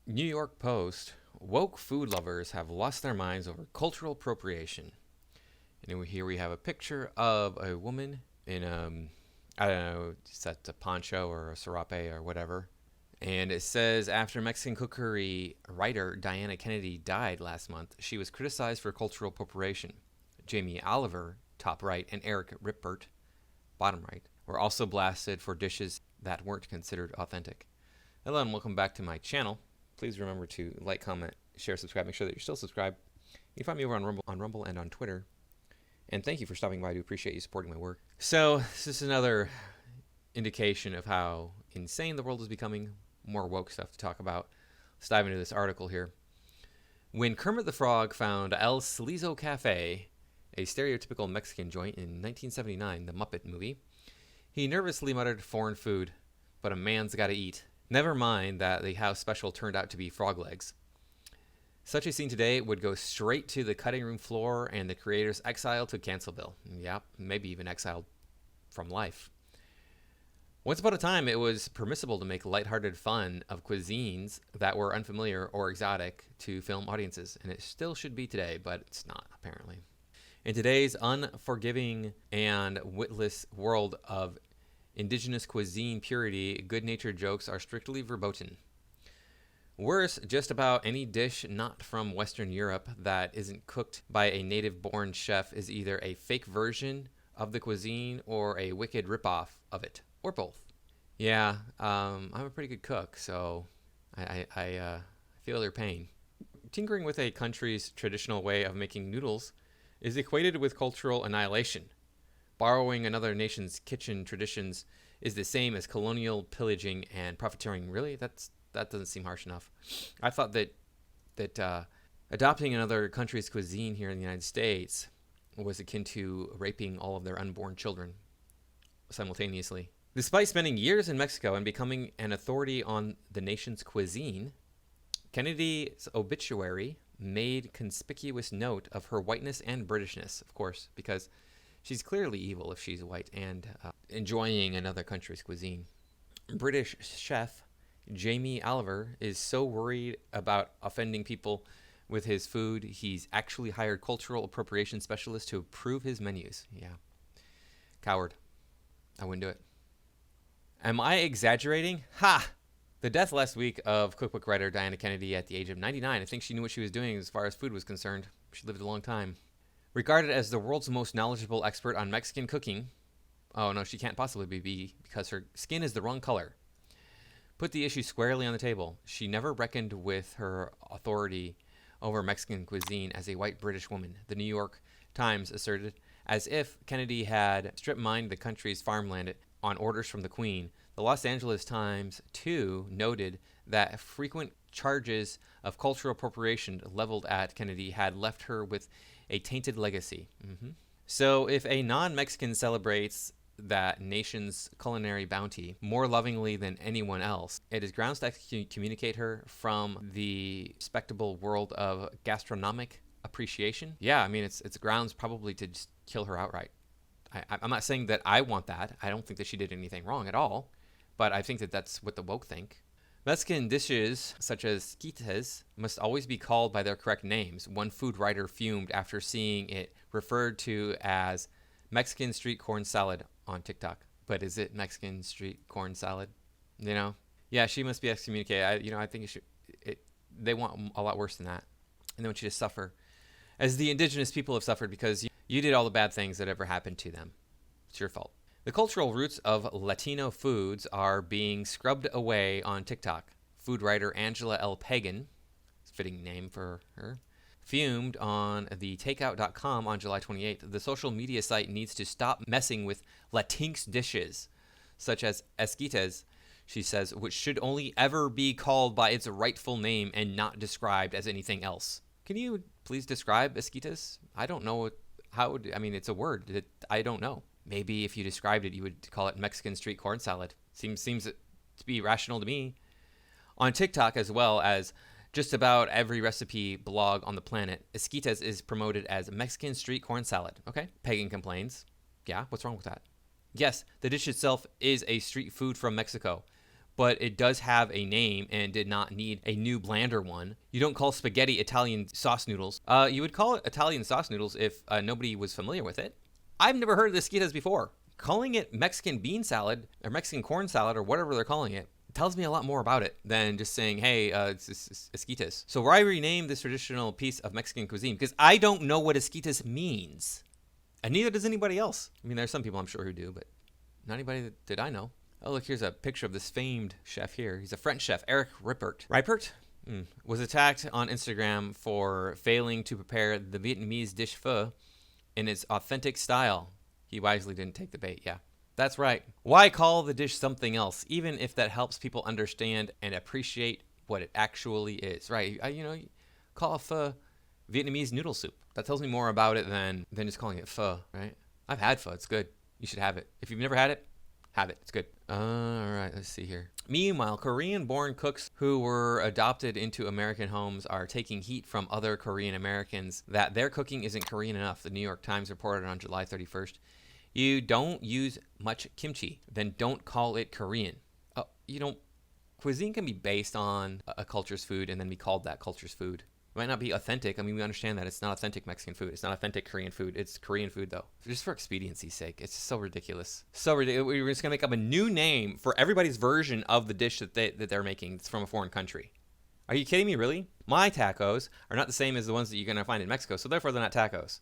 New York Post. Woke food lovers have lost their minds over cultural appropriation. And here we have a picture of a woman in I don't know, is that a poncho or a serape or whatever. And it says after Mexican cookery writer Diana Kennedy died last month, she was criticized for cultural appropriation. Jamie Oliver, top right, and Eric Rippert, bottom right, were also blasted for dishes that weren't considered authentic. Hello and welcome back to my channel. Please remember to like, comment, share, subscribe. Make sure that you're still subscribed. You can find me over on Rumble and on Twitter. And thank you for stopping by. I do appreciate you supporting my work. So this is another indication of how insane the world is becoming. More woke stuff to talk about. Let's dive into this article here. When Kermit the Frog found El Slizo Cafe, a stereotypical Mexican joint in 1979, the Muppet movie, he nervously muttered, "Foreign food, but a man's gotta eat. Never mind that the house special turned out to be frog legs." Such a scene today would go straight to the cutting room floor and the creators exiled to Cancelville. Yep, maybe even exiled from life. Once upon a time, it was permissible to make lighthearted fun of cuisines that were unfamiliar or exotic to film audiences, and it still should be today, but it's not, apparently. In today's unforgiving and witless world of indigenous cuisine purity, good-natured jokes are strictly verboten. Worse, just about any dish not from Western Europe that isn't cooked by a native-born chef is either a fake version of the cuisine or a wicked ripoff of it, or both. Yeah, I'm a pretty good cook, so I feel their pain. Tinkering with a country's traditional way of making noodles is equated with cultural annihilation. Borrowing another nation's kitchen traditions is the same as colonial pillaging and profiteering. Really? That doesn't seem harsh enough. I thought that adopting another country's cuisine here in the United States was akin to raping all of their unborn children simultaneously. Despite spending years in Mexico and becoming an authority on the nation's cuisine, Kennedy's obituary made conspicuous note of her whiteness and Britishness, of course, because she's clearly evil if she's white and enjoying another country's cuisine. British chef Jamie Oliver is so worried about offending people with his food, he's actually hired cultural appropriation specialists to approve his menus. Yeah. Coward. I wouldn't do it. Am I exaggerating? Ha! The death last week of cookbook writer Diana Kennedy at the age of 99. I think she knew what she was doing as far as food was concerned. She lived a long time. Regarded as the world's most knowledgeable expert on Mexican cooking. Oh no, she can't possibly be because her skin is the wrong color. Put the issue squarely on the table. She never reckoned with her authority over Mexican cuisine as a white British woman, the New York Times asserted, as if Kennedy had strip-mined the country's farmland on orders from the Queen. The Los Angeles Times, too, noted that frequent charges of cultural appropriation leveled at Kennedy had left her with a tainted legacy. So if a non-Mexican celebrates that nation's culinary bounty more lovingly than anyone else, it is grounds to communicate her from the respectable world of gastronomic appreciation. Yeah, I mean, it's grounds probably to just kill her outright. I'm not saying that I want that. I don't think that she did anything wrong at all, but I think that that's what the woke think. Mexican dishes such as esquites must always be called by their correct names. One food writer fumed after seeing it referred to as Mexican street corn salad on TikTok. But is it Mexican street corn salad? You know? Yeah, she must be excommunicated. I think they want a lot worse than that. And they want you to suffer. As the indigenous people have suffered because you did all the bad things that ever happened to them. It's your fault. The cultural roots of Latino foods are being scrubbed away on TikTok. Food writer Angela L. Pagan, fitting name for her, fumed on the takeout.com on July 28th. The social media site needs to stop messing with Latinx dishes, such as esquites, she says, which should only ever be called by its rightful name and not described as anything else. Can you please describe esquites? I don't know it's a word that I don't know. Maybe if you described it, you would call it Mexican street corn salad. Seems to be rational to me. On TikTok, as well as just about every recipe blog on the planet, esquites is promoted as Mexican street corn salad. Okay, Pagan complains. Yeah, what's wrong with that? Yes, the dish itself is a street food from Mexico, but it does have a name and did not need a new blander one. You don't call spaghetti Italian sauce noodles. You would call it Italian sauce noodles if nobody was familiar with it. I've never heard of the esquitas before. Calling it Mexican bean salad or Mexican corn salad or whatever they're calling it tells me a lot more about it than just saying, hey, it's esquitas. So why rename this traditional piece of Mexican cuisine? Because I don't know what esquitas means. And neither does anybody else. I mean, there's some people I'm sure who do, but not anybody that I know. Oh, look, here's a picture of this famed chef here. He's a French chef, Eric Ripert. Ripert? Was attacked on Instagram for failing to prepare the Vietnamese dish pho in its authentic style. He wisely didn't take the bait, yeah. That's right. Why call the dish something else, even if that helps people understand and appreciate what it actually is, right? Call pho Vietnamese noodle soup. That tells me more about it than just calling it pho, right? I've had pho. It's good. You should have it. If you've never had it, have it. It's good. All right, let's see here. Meanwhile, Korean-born cooks who were adopted into American homes are taking heat from other Korean Americans that their cooking isn't Korean enough. The New York Times reported on July 31st. You don't use much kimchi, then don't call it Korean. Cuisine can be based on a culture's food and then be called that culture's food. It might not be authentic. I mean, we understand that. It's not authentic Mexican food. It's not authentic Korean food. It's Korean food, though. Just for expediency's sake. It's just so ridiculous. So ridiculous. We're just going to make up a new name for everybody's version of the dish that they're making. It's from a foreign country. Are you kidding me, really? My tacos are not the same as the ones that you're going to find in Mexico, so therefore they're not tacos.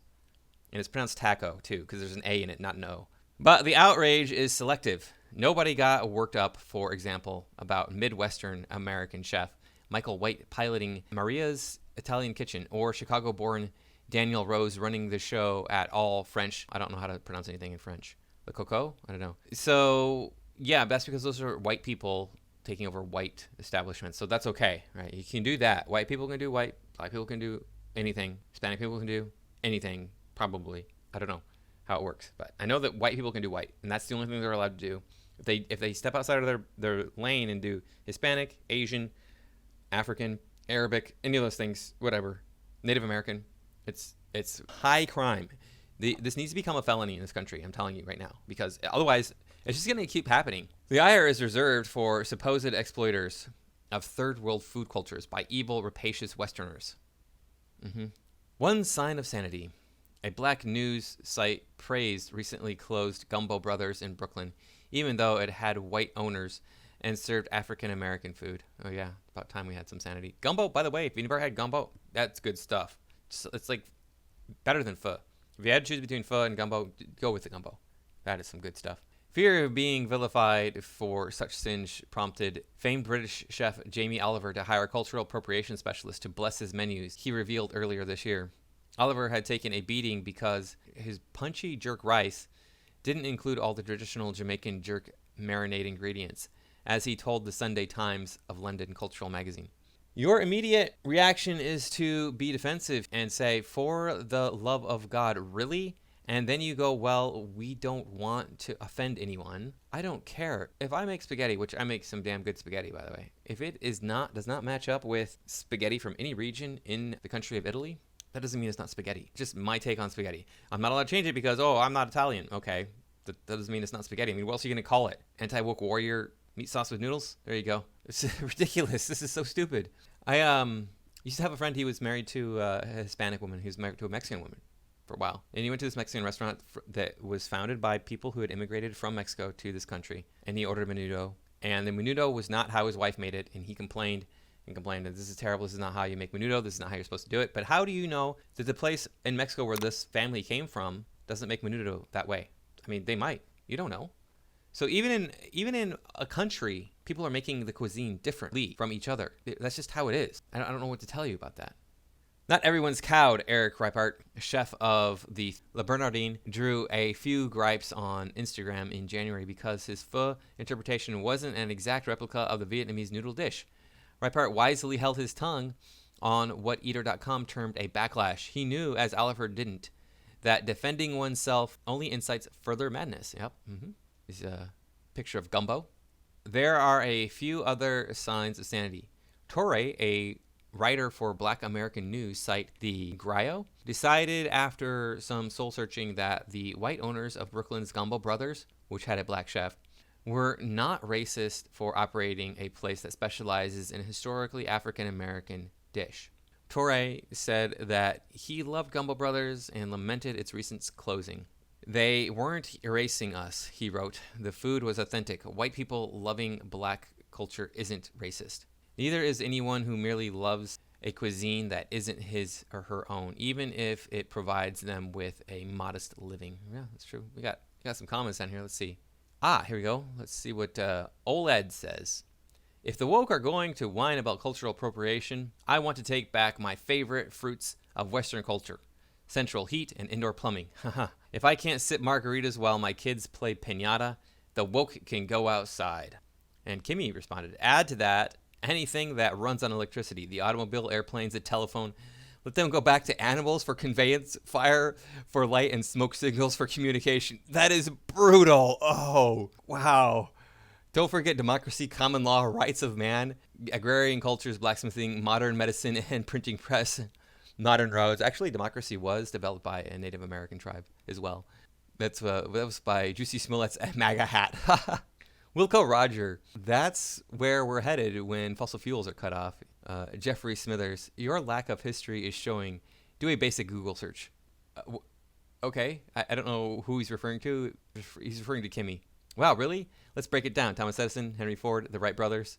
And it's pronounced taco, too, because there's an A in it, not an O. But the outrage is selective. Nobody got worked up, for example, about Midwestern American chef Michael White piloting Maria's Italian Kitchen, or Chicago-born Daniel Rose running the show at all French. I don't know how to pronounce anything in French. Le Coco? I don't know. So, yeah, that's because those are white people taking over white establishments. So that's okay, right? You can do that. White people can do white. Black people can do anything. Hispanic people can do anything, probably. I don't know how it works. But I know that white people can do white, and that's the only thing they're allowed to do. If they step outside of their lane and do Hispanic, Asian, African, Arabic, any of those things, whatever, Native American, it's high crime. This needs to become a felony in this country, I'm telling you right now, because otherwise it's just going to keep happening. The IR is reserved for supposed exploiters of third world food cultures by evil, rapacious Westerners. One sign of sanity. A black news site praised recently closed Gumbo Brothers in Brooklyn, even though it had white owners and served African-American food. Oh, yeah. About time we had some sanity. Gumbo, by the way, if you never had gumbo, that's good stuff. It's like better than pho. If you had to choose between pho and gumbo, go with the gumbo. That is some good stuff. Fear of being vilified for such sins prompted famed British chef Jamie Oliver to hire a cultural appropriation specialist to bless his menus, he revealed earlier this year. Oliver had taken a beating because his punchy jerk rice didn't include all the traditional Jamaican jerk marinade ingredients, as he told the Sunday Times of London Cultural Magazine. Your immediate reaction is to be defensive and say, for the love of God, really? And then you go, well, we don't want to offend anyone. I don't care. If I make spaghetti, which I make some damn good spaghetti, by the way, if it does not match up with spaghetti from any region in the country of Italy, that doesn't mean it's not spaghetti. Just my take on spaghetti. I'm not allowed to change it because, I'm not Italian. Okay, that doesn't mean it's not spaghetti. I mean, what else are you going to call it? Anti-woke warrior meat sauce with noodles? There you go. It's ridiculous. This is so stupid. I used to have a friend. He was married to a Hispanic woman. He was married to a Mexican woman for a while. And he went to this Mexican restaurant that was founded by people who had immigrated from Mexico to this country. And he ordered menudo. And the menudo was not how his wife made it. And he complained that this is terrible. This is not how you make menudo. This is not how you're supposed to do it. But how do you know that the place in Mexico where this family came from doesn't make menudo that way? I mean, they might. You don't know. So even in a country, people are making the cuisine differently from each other. That's just how it is. I don't know what to tell you about that. Not everyone's cowed. Eric Ripart, chef of the Le Bernardin, drew a few gripes on Instagram in January because his pho interpretation wasn't an exact replica of the Vietnamese noodle dish. Ripart wisely held his tongue on what Eater.com termed a backlash. He knew, as Oliver didn't, that defending oneself only incites further madness. Yep. Is a picture of gumbo. There are a few other signs of sanity. Torre, a writer for Black American news site The Grio, decided after some soul searching that the white owners of Brooklyn's Gumbo Brothers, which had a black chef, We're not racist for operating a place that specializes in a historically African American dish. Torre said that he loved Gumbo Brothers and lamented its recent closing. They weren't erasing us, he wrote. The food was authentic. White people loving black culture isn't racist. Neither is anyone who merely loves a cuisine that isn't his or her own, even if it provides them with a modest living. Yeah, that's true. We got some comments down here. Let's see. Here we go. Let's see what OLED says. If the woke are going to whine about cultural appropriation, I want to take back my favorite fruits of Western culture: central heat and indoor plumbing. If I can't sip margaritas while my kids play piñata, the woke can go outside. And Kimmy responded, add to that anything that runs on electricity: the automobile, airplanes, the telephone. Let them go back to animals for conveyance, fire for light, and smoke signals for communication. That is brutal. Oh, wow. Don't forget democracy, common law, rights of man, agrarian cultures, blacksmithing, modern medicine, and printing press, modern roads. Actually, democracy was developed by a Native American tribe as well. That was by Juicy Smollett's MAGA hat. Wilco Roger, that's where we're headed when fossil fuels are cut off. Jeffrey Smithers, your lack of history is showing. Do a basic Google search. Okay, I don't know who he's referring to. He's referring to Kimmy. Wow, really? Let's break it down. Thomas Edison, Henry Ford, the Wright brothers,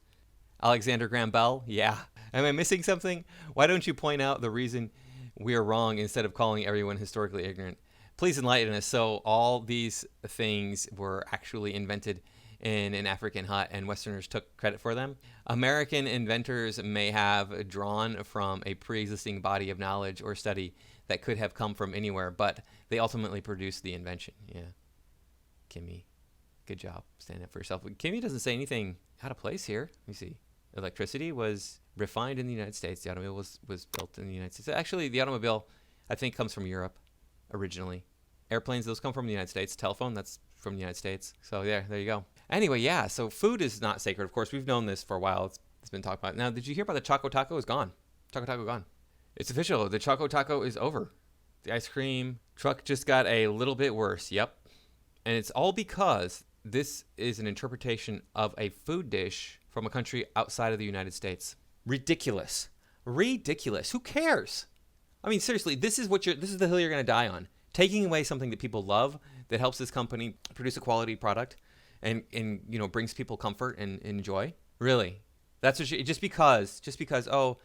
Alexander Graham Bell. Yeah. Am I missing something? Why don't you point out the reason we are wrong instead of calling everyone historically ignorant? Please enlighten us. So all these things were actually invented in an African hut and Westerners took credit for them. American inventors may have drawn from a pre-existing body of knowledge or study that could have come from anywhere, but they ultimately produced the invention. Yeah. Kimmy. Good job. Stand up for yourself. Kimmy doesn't say anything out of place here. Let me see. Electricity was refined in the United States. The automobile was built in the United States. Actually, the automobile, I think, comes from Europe originally. Airplanes, those come from the United States. Telephone, that's from the United States. So there you go. Anyway, yeah, so food is not sacred. Of course, we've known this for a while. It's been talked about. Now, did you hear about the Choco Taco? Is gone. Choco Taco gone. It's official. The Choco Taco is over. The ice cream truck just got a little bit worse. Yep. And it's all because this is an interpretation of a food dish from a country outside of the United States. Ridiculous. Ridiculous. Who cares? I mean, seriously, this is the hill you're going to die on. Taking away something that people love, that helps this company produce a quality product and brings people comfort and joy. Really. That's what just because oh,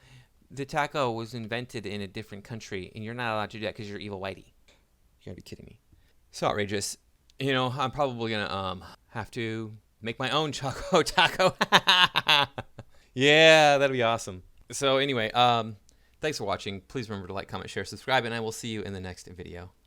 the taco was invented in a different country and you're not allowed to do that because you're evil whitey. You got to be kidding me. So outrageous. I'm probably going to have to make my own Choco Taco. Yeah, that'd be awesome. So anyway, thanks for watching. Please remember to like, comment, share, subscribe, and I will see you in the next video.